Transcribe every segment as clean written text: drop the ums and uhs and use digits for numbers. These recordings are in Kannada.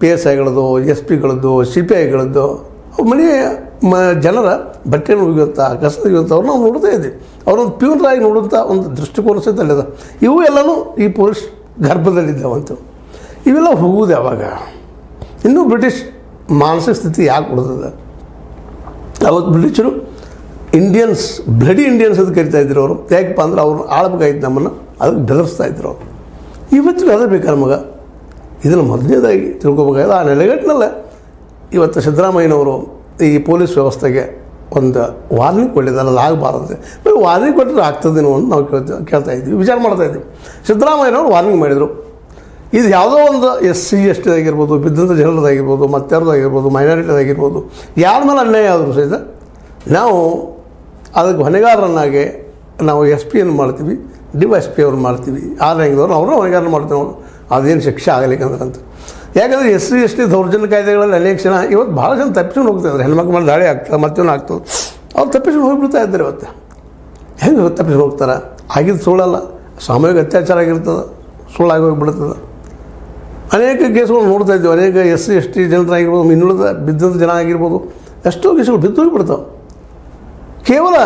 PSIಗಳದ್ದು SP ಗಳದ್ದು CPIಗಳದ್ದು ಮನೆ ಜನರ ಬಟ್ಟೆಯನ್ನು ಒಗೆಯುವಂಥ ಕಸ ಒಗೆಯುವಂಥ ಅವ್ರು ನಾವು ನೋಡ್ತಾ ಇದ್ದೀವಿ. ಅವರೊಂದು ಪ್ಯೂನ್ರಾಗಿ ನೋಡುವಂಥ ಒಂದು ದೃಷ್ಟಿಕೋನ ಸಹಿತ ಅಲ್ಲಿದೆ. ಇವು ಎಲ್ಲನೂ ಈ ಪೊಲೀಸ್ ಗರ್ಭದಲ್ಲಿದ್ದಾವಂತ. ಇವೆಲ್ಲ ಹೋಗುವುದು ಯಾವಾಗ? ಇನ್ನೂ ಬ್ರಿಟಿಷ್ ಮಾನಸಿಕ ಸ್ಥಿತಿ ಯಾಕೆ ಉಳಿದಿದೆ? ಅವತ್ತು ಬ್ರಿಟಿಷರು ಇಂಡಿಯನ್ಸ್ ಬ್ಲಡಿ ಇಂಡಿಯನ್ಸ್ ಅಂತ ಕರಿತಾ ಇದ್ರು ಅವರು. ಯಾಕಪ್ಪ ಅಂದ್ರೆ ಅವ್ರು ಆಳ್ಬೇಕಾಯ್ತು ನಮ್ಮನ್ನು, ಅದಕ್ಕೆ ಬೆದರಿಸ್ತಾ ಇದ್ರು ಅವರು. ಇವತ್ತಿಗೂ ಅದೇ ಬೇಕಾ ನಮಗೆ? ಇದನ್ನು ಮೊದಲನೇದಾಗಿ ತಿಳ್ಕೊಬೇಕಾಗಿದೆ. ಆ ನೆಲೆಗಟ್ಟಿನಲ್ಲೇ ಇವತ್ತು ಸಿದ್ದರಾಮಯ್ಯನವರು ಈ ಪೊಲೀಸ್ ವ್ಯವಸ್ಥೆಗೆ ಒಂದು ವಾರ್ನಿಂಗ್ ಕೊಟ್ಟಿದ್ದಾರೆ, ಅದು ಆಗಬಾರದು. ವಾರ್ನಿಂಗ್ ಕೊಟ್ಟರೆ ಆಗ್ತದೇನೋ ಅಂತ ನಾವು ಕೇಳ್ತಾ ಇದ್ವಿ, ವಿಚಾರ ಮಾಡ್ತಾಯಿದ್ವಿ. ಸಿದ್ದರಾಮಯ್ಯನವರು ವಾರ್ನಿಂಗ್ ಮಾಡಿದರು. ಇದು ಯಾವುದೋ ಒಂದು SC ST ಆಗಿರ್ಬೋದು, ಬಿದ್ದಂಥ ಜನರದಾಗಿರ್ಬೋದು, ಮತ್ತಾರದಾಗಿರ್ಬೋದು, ಮೈನಾರಿಟಿದಾಗಿರ್ಬೋದು, ಯಾರ ಮೇಲೆ ಅನ್ಯಾಯ ಆದರೂ ಸಹಿತ ನಾವು ಅದಕ್ಕೆ ಹೊಣೆಗಾರರನ್ನಾಗೆ ನಾವು SP ಮಾಡ್ತೀವಿ, DYSP ಅವ್ರು ಮಾಡ್ತೀವಿ, ಆ ರ್ಯಾಂಕ್ದವ್ರು ಅವ್ರನ್ನ ಹೊಣೆಗಾರನ ಮಾಡ್ತೀವಿ. ನಾವು ಅದೇನು ಶಿಕ್ಷೆ ಆಗಲಿಕ್ಕಂದ್ರೆ ಅಂತ. ಯಾಕಂದರೆ SC ST ದೌರ್ಜನ್ಯ ಕಾಯ್ದೆಗಳಲ್ಲಿ ಅನೇಕ ಜನ ಇವತ್ತು ಭಾಳ ಜನ ತಪ್ಪಿಸ್ಕೊಂಡು ಹೋಗ್ತಾಯಿದ್ದಾರೆ. ಹೆಣ್ಮಕ್ಳ ಮೇಲೆ ದಾಳಿ ಆಗ್ತದೆ, ಮತ್ತೇನು ಆಗ್ತದೆ, ಅವ್ರು ತಪ್ಪಿಸ್ಕೊಂಡು ಹೋಗಿಬಿಡ್ತಾ ಇದ್ದಾರೆ. ಇವತ್ತು ಹೆಂಗೆ ತಪ್ಪಿಸ್ಕೊಂಡು ಹೋಗ್ತಾರೆ? ಆಗಿದ್ದು ಸುಳ್ಳಲ್ಲ, ಸಾಮೂಹಿಕ ಅತ್ಯಾಚಾರ ಆಗಿರ್ತದೆ, ಸುಳ್ಳಾಗಿ ಹೋಗಿಬಿಡ್ತದೆ. ಅನೇಕ ಕೇಸುಗಳು ನೋಡ್ತಾ ಇದ್ದೀವಿ. ಅನೇಕ SC ST ಜನರಾಗಿರ್ಬೋದು, ಇನ್ನುಳಿದ ಬಿದ್ದಂಥ ಜನ ಆಗಿರ್ಬೋದು, ಎಷ್ಟೋ ಕೇಸುಗಳು ಬಿದ್ದು ಹೋಗಿಬಿಡ್ತಾವೆ. ಕೇವಲ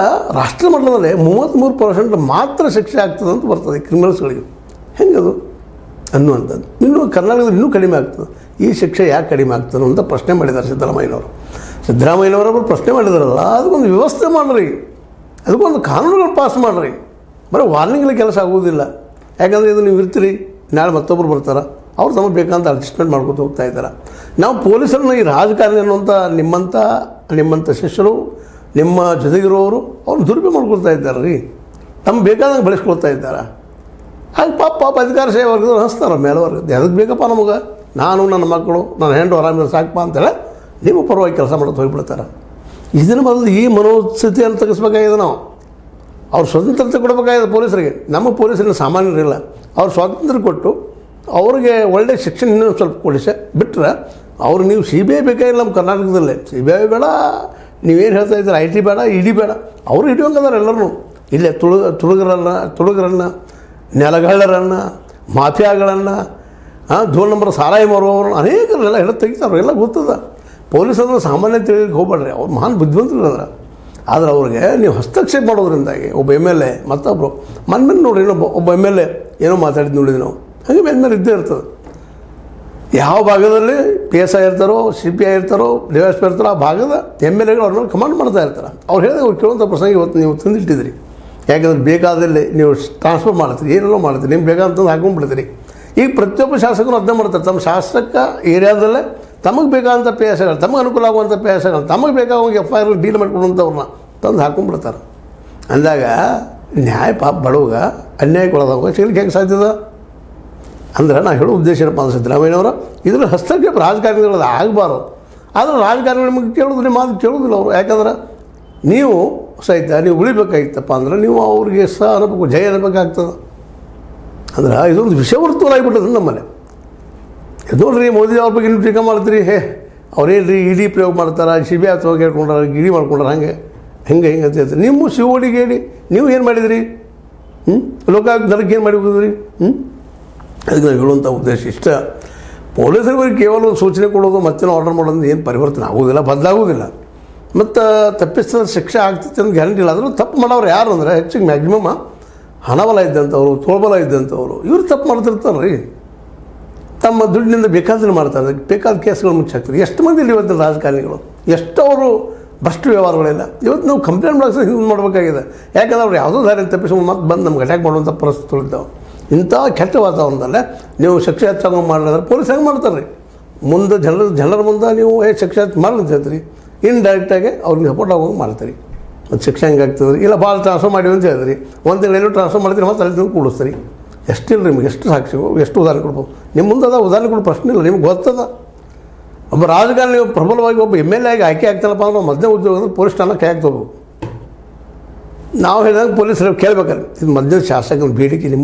ರಾಷ್ಟ್ರ ಮಟ್ಟದಲ್ಲಿ 33% ಮಾತ್ರ ಶಿಕ್ಷೆ ಆಗ್ತದೆ ಅಂತ ಬರ್ತದೆ ಕ್ರಿಮಿನಲ್ಸ್ಗಳಿಗೆ. ಹೆಂಗದು ಅನ್ನುವಂಥದ್ದು. ಇನ್ನೂ ಕರ್ನಾಟಕದಲ್ಲಿ ಇನ್ನೂ ಕಡಿಮೆ ಆಗ್ತದೆ. ಈ ಶಿಕ್ಷೆ ಯಾಕೆ ಕಡಿಮೆ ಆಗ್ತದೆ ಅಂತ ಪ್ರಶ್ನೆ ಮಾಡಿದ್ದಾರೆ ಸಿದ್ದರಾಮಯ್ಯನವರು. ಸಿದ್ದರಾಮಯ್ಯನವರೊಬ್ಬರು ಪ್ರಶ್ನೆ ಮಾಡಿದಾರಲ್ಲ, ಅದಕ್ಕೊಂದು ವ್ಯವಸ್ಥೆ ಮಾಡಿರಿ, ಅದಕ್ಕೊಂದು ಕಾನೂನುಗಳು ಪಾಸ್ ಮಾಡಿರಿ. ಬರೀ ವಾರ್ನಿಂಗ್ಲಿ ಕೆಲಸ ಆಗೋದಿಲ್ಲ. ಯಾಕಂದರೆ ಇದು ನೀವು ಇರ್ತೀರಿ, ನಾಳೆ ಮತ್ತೊಬ್ಬರು ಬರ್ತಾರೆ, ಅವ್ರು ತಮಗೆ ಬೇಕಂತ ಅಡ್ಜಸ್ಟ್ಮೆಂಟ್ ಮಾಡ್ಕೊತ ಹೋಗ್ತಾ ಇದ್ದಾರೆ. ನಾವು ಪೊಲೀಸರನ್ನ ಈ ರಾಜಕಾರಣಿ ಅನ್ನುವಂಥ ನಿಮ್ಮಂಥ ಶಿಷ್ಯರು, ನಿಮ್ಮ ಜೊತೆಗಿರೋರು ಅವ್ರನ್ನ ದುರುಪಯೋಗ ಮಾಡ್ಕೊಳ್ತಾ ಇದ್ದಾರೆ ರೀ. ತಮ್ಮ ಬೇಕಾದಂಗೆ ಬಳಸ್ಕೊಳ್ತಾ ಇದ್ದಾರೆ. ಹಾಗೆ ಪಾಪ ಅಧಿಕಾರ ಸೇವೆ ವರ್ಗದವ್ರು ಹಂಚ್ತಾರೆ ಮೇಲವರ್ಗ. ಅದಕ್ಕೆ ಬೇಕಪ್ಪ ನಮಗೆ, ನಾನು ನನ್ನ ಮಕ್ಕಳು ನನ್ನ ಹೆಂಡು ಆರಾಮಿದ್ರೆ ಸಾಕಪ್ಪ ಅಂತೇಳಿ ನಿಮ್ಮ ಪರವಾಗಿ ಕೆಲಸ ಮಾಡೋದು ಹೋಗಿಬಿಡ್ತಾರೆ. ಇದನ್ನು ಮೊದಲು ಈ ಮನೋಸ್ಥಿತಿಯನ್ನು ತೆಗೆಸ್ಬೇಕಾಗಿದೆ. ನಾವು ಅವ್ರು ಸ್ವತಂತ್ರತೆ ಕೊಡಬೇಕಾಗಿದೆ ಪೊಲೀಸರಿಗೆ. ನಮ್ಮ ಪೊಲೀಸರಿಗೆ ಸಾಮಾನ್ಯರಿಲ್ಲ. ಅವ್ರು ಸ್ವಾತಂತ್ರ್ಯ ಕೊಟ್ಟು ಅವ್ರಿಗೆ ಒಳ್ಳೆಯ ಶಿಕ್ಷಣ ಇನ್ನೂ ಸ್ವಲ್ಪ ಕೊಡಿಸಿ ಬಿಟ್ಟರೆ ಅವ್ರು ನೀವು CBI ಬೇಕಾಗಿಲ್ಲ ನಮ್ಮ ಕರ್ನಾಟಕದಲ್ಲೇ. CBI ಬೇಡ, ನೀವೇನು ಹೇಳ್ತಾ ಇದ್ದೀರ, IT ಬೇಡ, ED ಬೇಡ. ಅವರು ಹಿಡಿಯೋಂಗದಾರೆ ಎಲ್ಲರೂ. ಇಲ್ಲೇ ತುಳುಗರನ್ನು ನೆಲಗಳ್ಳರನ್ನು, ಮಾಫಿಯಾಗಳನ್ನು, ಧೂಳು ನಂಬರ್ ಸಾರಾಯಿ ಮಾರುವವ್ರನ್ನ ಅನೇಕರೆಲ್ಲ ಎಲ್ಲ ತೆಗಿತಾರೆ. ಎಲ್ಲ ಗೊತ್ತದ. ಪೊಲೀಸ್ ಅಂದ್ರೆ ಸಾಮಾನ್ಯ ತಿಳಿಲಿಕ್ಕೆ ಹೋಗ್ಬೇಡ್ರಿ, ಅವ್ರು ಮಹಾನ್ ಬುದ್ಧಿವಂತರಿದ್ದಾರೆ. ಆದರೆ ಅವ್ರಿಗೆ ನೀವು ಹಸ್ತಕ್ಷೇಪ ಮಾಡೋದ್ರಿಂದಾಗಿ ಒಬ್ಬ MLA ಮತ್ತೊಬ್ಬರು ಮೊನ್ನೆ ನೋಡ್ರಿ, ಒಬ್ಬ MLA ಏನೋ ಮಾತಾಡಿದ್ದು ನೋಡಿದ್ವಿ ನಾವು. ಹಾಗೆ ಮೇಲೆ ಇದ್ದೇ ಇರ್ತದೆ. ಯಾವ ಭಾಗದಲ್ಲಿ PSI ಇರ್ತಾರೋ, CPI ಇರ್ತಾರೋ, DYSP ಇರ್ತಾರೋ, ಆ ಭಾಗದ MLAಗಳು ಅವ್ರ ಮೇಲೆ ಕಮಾಂಡ್ ಮಾಡ್ತಾ ಇರ್ತಾರೆ. ಅವ್ರು ಹೇಳಿದ್ರೆ ಅವ್ರು ಕೇಳುವಂಥ ಪ್ರಸಂಗ ಇವತ್ತು ನೀವು ತಂದಿಟ್ಟಿದ್ರಿ. ಯಾಕೆಂದ್ರೆ ಬೇಕಾದಲ್ಲಿ ನೀವು ಟ್ರಾನ್ಸ್ಫರ್ ಮಾಡ್ತೀರಿ, ಏನೆಲ್ಲೋ ಮಾಡ್ತೀರಿ, ನಿಮ್ಗೆ ಬೇಕಾದಂಥದ್ದು ಹಾಕೊಂಡ್ಬಿಡ್ತೀರಿ. ಈಗ ಪ್ರತಿಯೊಬ್ಬ ಶಾಸಕರು ಅದನ್ನೇ ಮಾಡ್ತಾರೆ. ತಮ್ಮ ಶಾಸಕ ಏರಿಯಾದಲ್ಲೇ ತಮಗೆ ಬೇಕಾದಂಥ PSIಗಳು, ತಮಗೆ ಅನುಕೂಲ ಆಗುವಂಥ PSIಗಳು, ತಮಗೆ ಬೇಕಾಗುವಂಗೆ FIR ಡೀಲ್ ಮಾಡ್ಕೊಡುವಂಥವ್ರನ್ನ ತಂದು ಹಾಕೊಂಡ್ಬಿಡ್ತಾರೆ. ಅಂದಾಗ ನ್ಯಾಯ ಪಾಪ ಬಡವಾಗ ಅನ್ಯಾಯಕ್ಕೊಳದಾಗ ಸಿಗಲಿಕ್ಕೆ ಹೆಂಗೆ ಸಾಧ್ಯದ? ಅಂದ್ರೆ ನಾನು ಹೇಳೋ ಉದ್ದೇಶ ಏನಪ್ಪ ಅಂದ್ರೆ ಸಿದ್ದರಾಮಯ್ಯನವರ ಇದರಲ್ಲಿ ಹಸ್ತಕ್ಷೇಪ ರಾಜಕಾರಣಿಗಳದ್ದು ಆಗಬಾರ್ದು. ಆದರೆ ರಾಜಕಾರಣಿಗಳು ನಿಮಗೆ ಕೇಳೋದು, ನಿಮ್ಮ ಮಾತು ಕೇಳೋದಿಲ್ಲ ಅವರು. ಯಾಕಂದ್ರೆ ನೀವು ಸಹಿತ ನೀವು ಉಳಿಬೇಕಾಗಿತ್ತಪ್ಪ ಅಂದ್ರೆ ನೀವು ಅವ್ರಿಗೆ ಅನ್ಬೇಕು, ಜಯ ಅನ್ಬೇಕಾಗ್ತದೆ. ಅಂದ್ರೆ ಇದೊಂದು ವಿಷವರ್ತುಲ ಆಗಿಬಿಟ್ಟದ ನಮ್ಮನೆ. ಇದು ನೋಡ್ರಿ, ಮೋದಿ ಅವ್ರ ಬಗ್ಗೆ ನೀವು ಟೀಕೆ ಮಾಡ್ತೀರಿ. ಅವ್ರೇನು ED ಪ್ರಯೋಗ ಮಾಡ್ತಾರೆ, CBI ಅಥವಾ ಕೇಳ್ಕೊಂಡ್ರೆ ಗಿಡಿ ಮಾಡ್ಕೊಂಡ್ರೆ ಹೆಂಗೆ ಅಂತ ಹೇಳ್ತಾರೆ. ನಿಮ್ಮ COD ಹೇಳಿ ನೀವು ಏನು ಮಾಡಿದಿರಿ? ಲೋಕಾಯುಕ್ತ ನನಗೆ ಏನು ಮಾಡಿ ಹೋಗಿದ್ರಿ? ಅದಕ್ಕೆ ನಾವು ಹೇಳುವಂಥ ಉದ್ದೇಶ ಇಷ್ಟ. ಪೊಲೀಸರಿಗೆ ಕೇವಲ ಒಂದು ಸೂಚನೆ ಕೊಡೋದು ಮತ್ತೇನೋ ಆರ್ಡರ್ ಮಾಡೋದು ಏನು ಪರಿವರ್ತನೆ ಆಗೋದಿಲ್ಲ, ಬದಲಾಗೋದಿಲ್ಲ. ಮತ್ತು ತಪ್ಪಿಸಿದ ಶಿಕ್ಷೆ ಆಗ್ತೈತೆ ಅಂತ ಗ್ಯಾರಂಟಿ ಇಲ್ಲ. ಆದರೂ ತಪ್ಪು ಮಾಡೋರು ಯಾರು ಅಂದರೆ ಹೆಚ್ಚಿಗೆ ಮ್ಯಾಕ್ಸಿಮಮ್ ಹಣಬಲ ಇದ್ದಂಥವ್ರು, ತೋಳ್ಬಲ ಇದ್ದಂಥವ್ರು, ಇವರು ತಪ್ಪು ಮಾಡ್ತಿರ್ತಾರೆ ರೀ. ತಮ್ಮ ದುಡ್ಡಿನಿಂದ ಬೇಕಾದ್ರೆ ಮಾಡ್ತಾರೆ, ಬೇಕಾದ ಕೇಸ್ಗಳು ಮುಚ್ಚಾಕ್ತಾರೆ. ಎಷ್ಟು ಮಂದಿ ಇಲ್ಲಿ ಇವತ್ತಿನ ರಾಜಕಾರಣಿಗಳು, ಎಷ್ಟವರು ಭ್ರಷ್ಟ ವ್ಯವಹಾರಗಳಿಲ್ಲ. ಇವತ್ತು ನಾವು ಕಂಪ್ಲೇಂಟ್ ಮಾಡಿಸೋದು ಹಿಂಗೆ ಮಾಡಬೇಕಾಗಿದೆ. ಯಾಕಂದ್ರೆ ಅವ್ರು ಯಾವುದೋ ದಾರಿ ತಪ್ಪಿಸ್ಕೊಂಡು ಮತ್ತೆ ಬಂದು ನಮ್ಗೆ ಅಟ್ಯಾಕ್ ಮಾಡುವಂಥ ಪರಿಸ್ಥಿತಿಗಳಿದ್ದಾವೆ. ಇಂಥ ಕೆಟ್ಟ ವಾತಾವರಣದಲ್ಲೇ ನೀವು ಶಿಕ್ಷೆ ಹೆಚ್ಚಾಗಿ ಮಾಡಿದ್ರೆ ಪೊಲೀಸ್ ಹೆಂಗೆ ಮಾಡ್ತಾರೆ ರೀ? ಮುಂದೆ ಜನರ ಮುಂದೆ ನೀವು ಶಿಕ್ಷೆ ಹೆಚ್ಚು ಮಾಡಲಿ ಅಂತ ಹೇಳ್ತೀರಿ, ಇನ್ಡೈರೆಕ್ಟಾಗಿ ಅವ್ರಿಗೆ ಸಪೋರ್ಟ್ ಆಗೋಂಗೆ ಮಾಡ್ತೀರಿ. ಮತ್ತು ಶಿಕ್ಷೆ ಹೆಂಗೆ ಆಗ್ತದೆ? ಇಲ್ಲ ಭಾಳ ಟ್ರಾನ್ಸ್ಫರ್ ಮಾಡಿವಿ ಅಂತ ಹೇಳಿದ್ರಿ, ಒಂದು ತಿಂಗಳು ಟ್ರಾನ್ಸ್ಫರ್ ಮಾಡಿದ್ರೆ ಮತ್ತೆ ಅಲ್ಲಿ ತಂದು ಕೂಡಿಸ್ತೀರಿ. ಎಷ್ಟಿಲ್ಲ ನಿಮ್ಗೆ, ಎಷ್ಟು ಸಾಕ್ಷಿ, ಎಷ್ಟು ಉದಾಹರಣೆ ಕೊಡ್ಬೋದು ನಿಮ್ಮ ಮುಂದೆ? ಅದ ಉದಾಹರಣೆ ಕೊಡೋ ಪ್ರಶ್ನೆ ಇಲ್ಲ, ನಿಮ್ಗೆ ಗೊತ್ತದ. ಒಬ್ಬ ರಾಜಕಾರಣಿ ಪ್ರಬಲವಾಗಿ ಒಬ್ಬ MLA ಆಗಿ ಆಯ್ಕೆ ಆಗ್ತಾರಪ್ಪ ಅಂದ್ರೆ ಮೊದಲನೇ ಉದ್ಯೋಗ ಅಂದ್ರೆ ಪೊಲೀಸ್ ಠಾಣೆ ಕೈ ಹಾಕ್ತೋಗ್ಬೇಕು. ನಾವು ಹೇಳಿದಾಗ ಪೊಲೀಸರು ಕೇಳ್ಬೇಕಾದ್ರೆ ಇದು ಮೊದಲನೇ ಶಾಸಕನ ಬೇಡಿಕೆ ನಿಮ್ಮ